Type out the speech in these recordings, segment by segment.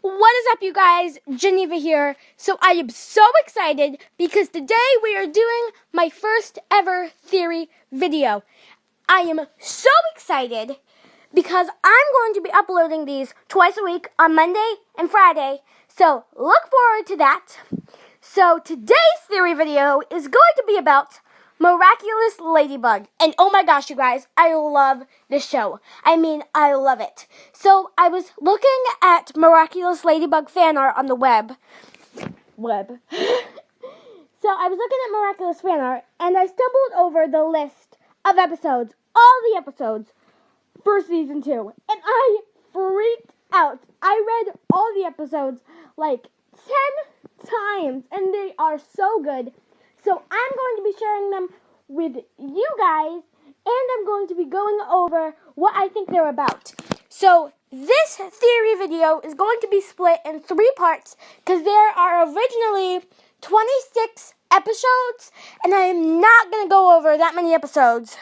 What is up, you guys? Geneva here. So I am so excited because today we are doing my first ever theory video. I am so excited because I'm going to be uploading these twice a week on Monday and Friday. So look forward to that. So today's theory video is going to be about Miraculous Ladybug. And oh my gosh, you guys, I love this show. I love it. So I was looking at Miraculous Ladybug fan art on the web. So I was looking at Miraculous fan art, and I stumbled over the list of episodes, all the episodes for season 2. And I freaked out. I read all the episodes like 10 times, and they are so good. So I'm going to be sharing them with you guys, and I'm going to be going over what I think they're about. So this theory video is going to be split in 3 parts because there are originally 26 episodes, and I am not going to go over that many episodes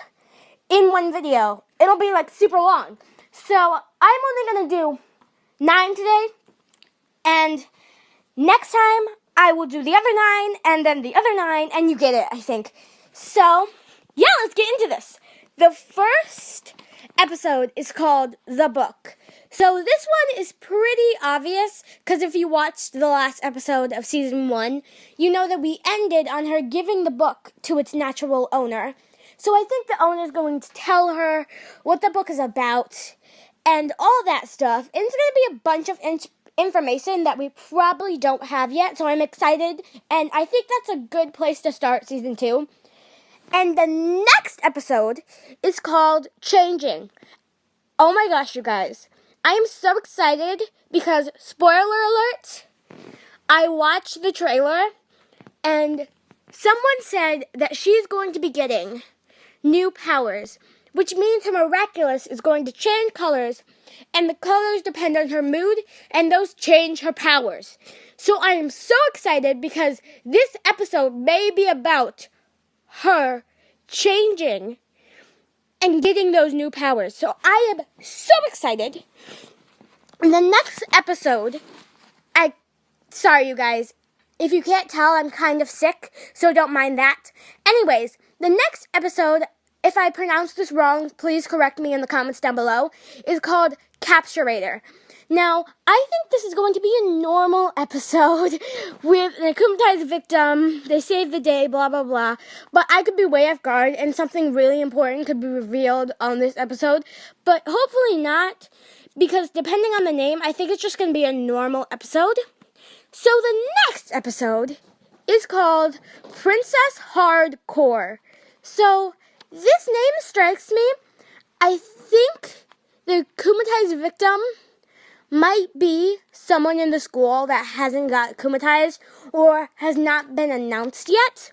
in one video. It'll be like super long. So I'm only going to do 9 today, and next time I will do the other 9, and then the other 9, and you get it, I think. So, yeah, let's get into this. The first episode is called The Book. So this one is pretty obvious, because if you watched the last episode of Season 1, you know that we ended on her giving the book to its natural owner. So I think the owner is going to tell her what the book is about, and all that stuff. And it's going to be a bunch of information that we probably don't have yet, so I'm excited, and I think that's a good place to start Season 2. And the next episode is called Changing. Oh my gosh, you guys. I am so excited because, spoiler alert, I watched the trailer, and someone said that she's going to be getting new powers, which means her Miraculous is going to change colors, and the colors depend on her mood, and those change her powers. So I am so excited because this episode may be about her changing and getting those new powers. So I am so excited. In the next episode, sorry you guys, if you can't tell, I'm kind of sick, so don't mind that. Anyways, the next episode, if I pronounce this wrong, please correct me in the comments down below, is called Capturator. Now, I think this is going to be a normal episode with an akumatized victim, they save the day, blah, blah, blah. But I could be way off guard, and something really important could be revealed on this episode. But hopefully not, because depending on the name, I think it's just going to be a normal episode. So the next episode is called Princess Hardcore. So this name strikes me. I think the akumatized victim might be someone in the school that hasn't got akumatized or has not been announced yet,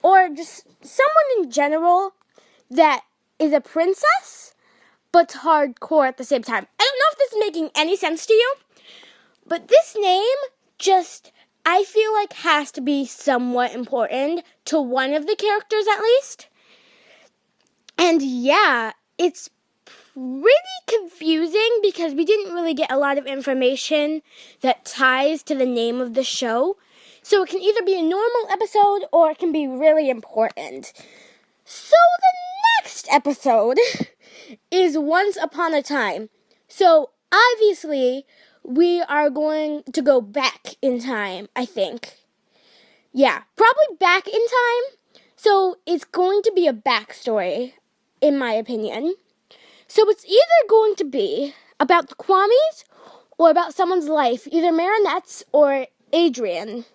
or just someone in general that is a princess but hardcore at the same time. I don't know if this is making any sense to you, but this name just, I feel like, has to be somewhat important to one of the characters at least. And yeah, it's pretty confusing because we didn't really get a lot of information that ties to the name of the show. So it can either be a normal episode or it can be really important. So the next episode is Once Upon a Time. So obviously we are going to go back in time, I think. Yeah, probably back in time. So it's going to be a backstory, in my opinion. So it's either going to be about the Kwamis or about someone's life, either Marinette's or Adrian.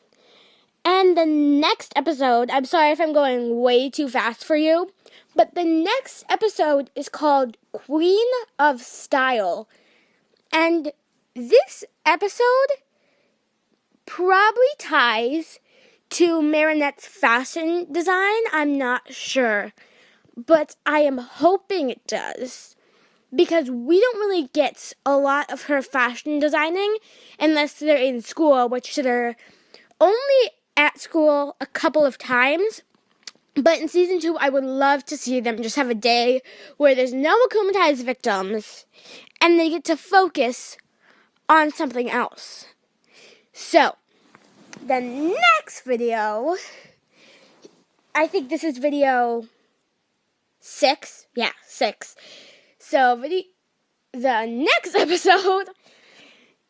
And the next episode, I'm sorry if I'm going way too fast for you, but the next episode is called Queen of Style. And this episode probably ties to Marinette's fashion design. I'm not sure, but I am hoping it does, because we don't really get a lot of her fashion designing unless they're in school, which they're only at school a couple of times. But in Season 2, I would love to see them just have a day where there's no akumatized victims, and they get to focus on something else. So, the next video, I think this is video 6. Yeah, 6. So, the next episode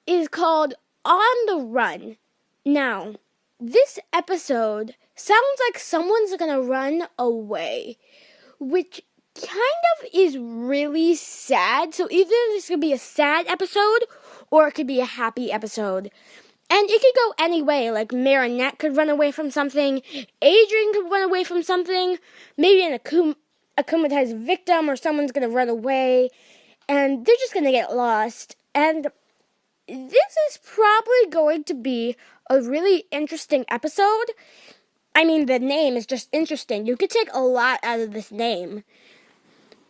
is called On the Run. Now, this episode sounds like someone's gonna run away, which kind of is really sad. So either this could be a sad episode or it could be a happy episode. And it could go any way. Like Marinette could run away from something, Adrian could run away from something, maybe an akumatized victim or someone's gonna run away and they're just gonna get lost. And this is probably going to be a really interesting episode. I mean, the name is just interesting. You could take a lot out of this name.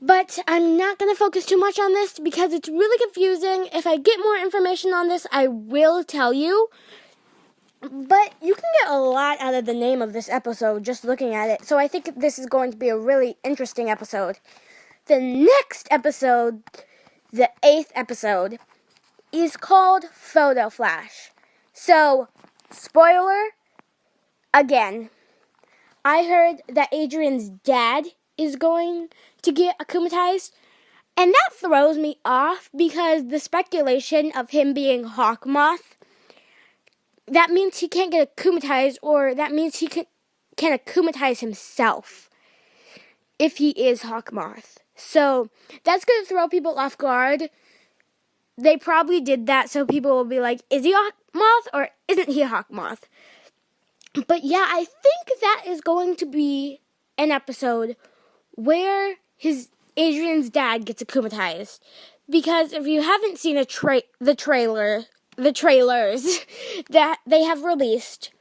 But I'm not going to focus too much on this because it's really confusing. If I get more information on this, I will tell you. But you can get a lot out of the name of this episode just looking at it. So I think this is going to be a really interesting episode. The next episode, the 8th episode, is called Photo Flash. So, spoiler, again, I heard that Adrian's dad is going to get akumatized, and that throws me off because the speculation of him being Hawkmoth, that means he can't get akumatized, or that means he can akumatize himself if he is Hawkmoth. So that's going to throw people off guard. They probably did that so people will be like, is he Hawkmoth or isn't he Hawkmoth? But yeah, I think that is going to be an episode where Adrian's dad gets akumatized. Because if you haven't seen the trailers that they have released,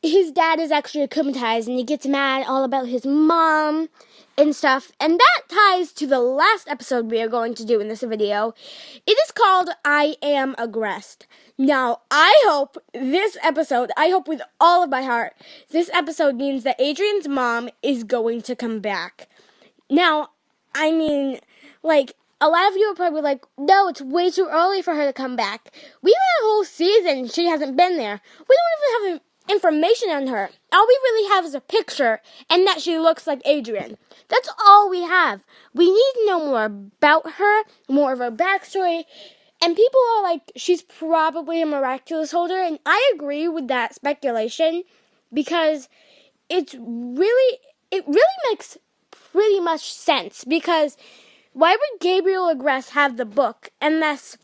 his dad is actually akumatized and he gets mad all about his mom and stuff. And that ties to the last episode we are going to do in this video. It is called I Am Aggressed. Now, I hope with all of my heart, this episode means that Adrian's mom is going to come back. Now, I mean, like, a lot of you are probably like, no, it's way too early for her to come back. We've had a whole season she hasn't been there. We don't even have information on her. All we really have is a picture and that she looks like Adrian. That's all we have. We need to know more about her, more of her backstory. And people are like, she's probably a Miraculous holder. And I agree with that speculation because it really makes pretty much sense. Because why would Gabriel Agreste have the book unless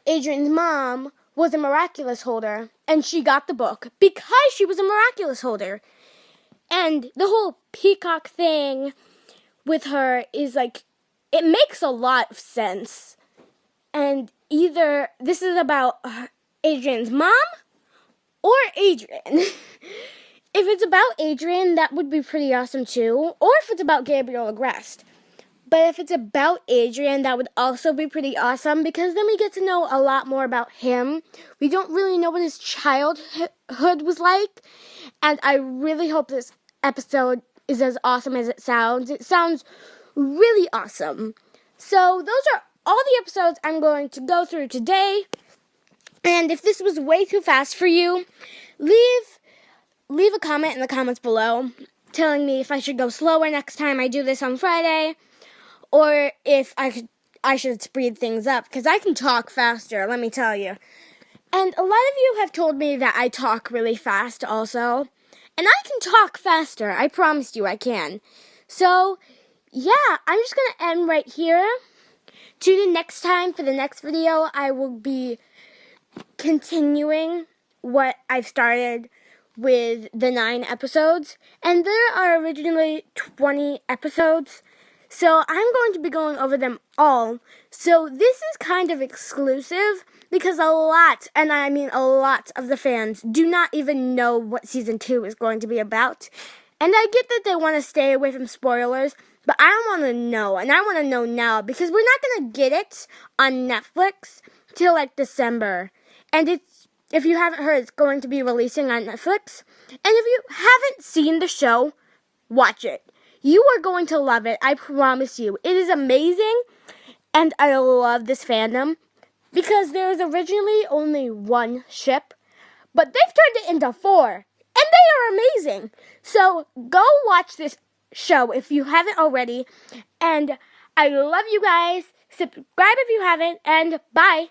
Adrian's mom was a Miraculous holder and she got the book because she was a Miraculous holder? And the whole peacock thing with her is like, it makes a lot of sense. And either this is about Adrian's mom or Adrian. If it's about Adrian, that would be pretty awesome too. Or if it's about Gabriel Agreste. But if it's about Adrian, that would also be pretty awesome because then we get to know a lot more about him. We don't really know what his childhood was like. And I really hope this episode is as awesome as it sounds. It sounds really awesome. So those are all the episodes I'm going to go through today. And if this was way too fast for you, leave a comment in the comments below telling me if I should go slower next time I do this on Friday, or if I should speed things up, because I can talk faster, let me tell you. And a lot of you have told me that I talk really fast also, and I can talk faster, I promise you I can. So, yeah, I'm just going to end right here. Tune in next time for the next video. I will be continuing what I've started with the 9 episodes. And there are originally 20 episodes. So I'm going to be going over them all. So this is kind of exclusive because a lot, and I mean a lot of the fans do not even know what season 2 is going to be about. And I get that they want to stay away from spoilers, but I want to know, and I want to know now, because we're not going to get it on Netflix till like December. And if you haven't heard, it's going to be releasing on Netflix. And if you haven't seen the show, watch it. You are going to love it, I promise you. It is amazing, and I love this fandom. because there was originally only one ship, but they've turned it into 4, and they are amazing. So go watch this show if you haven't already, and I love you guys. Subscribe if you haven't, and bye.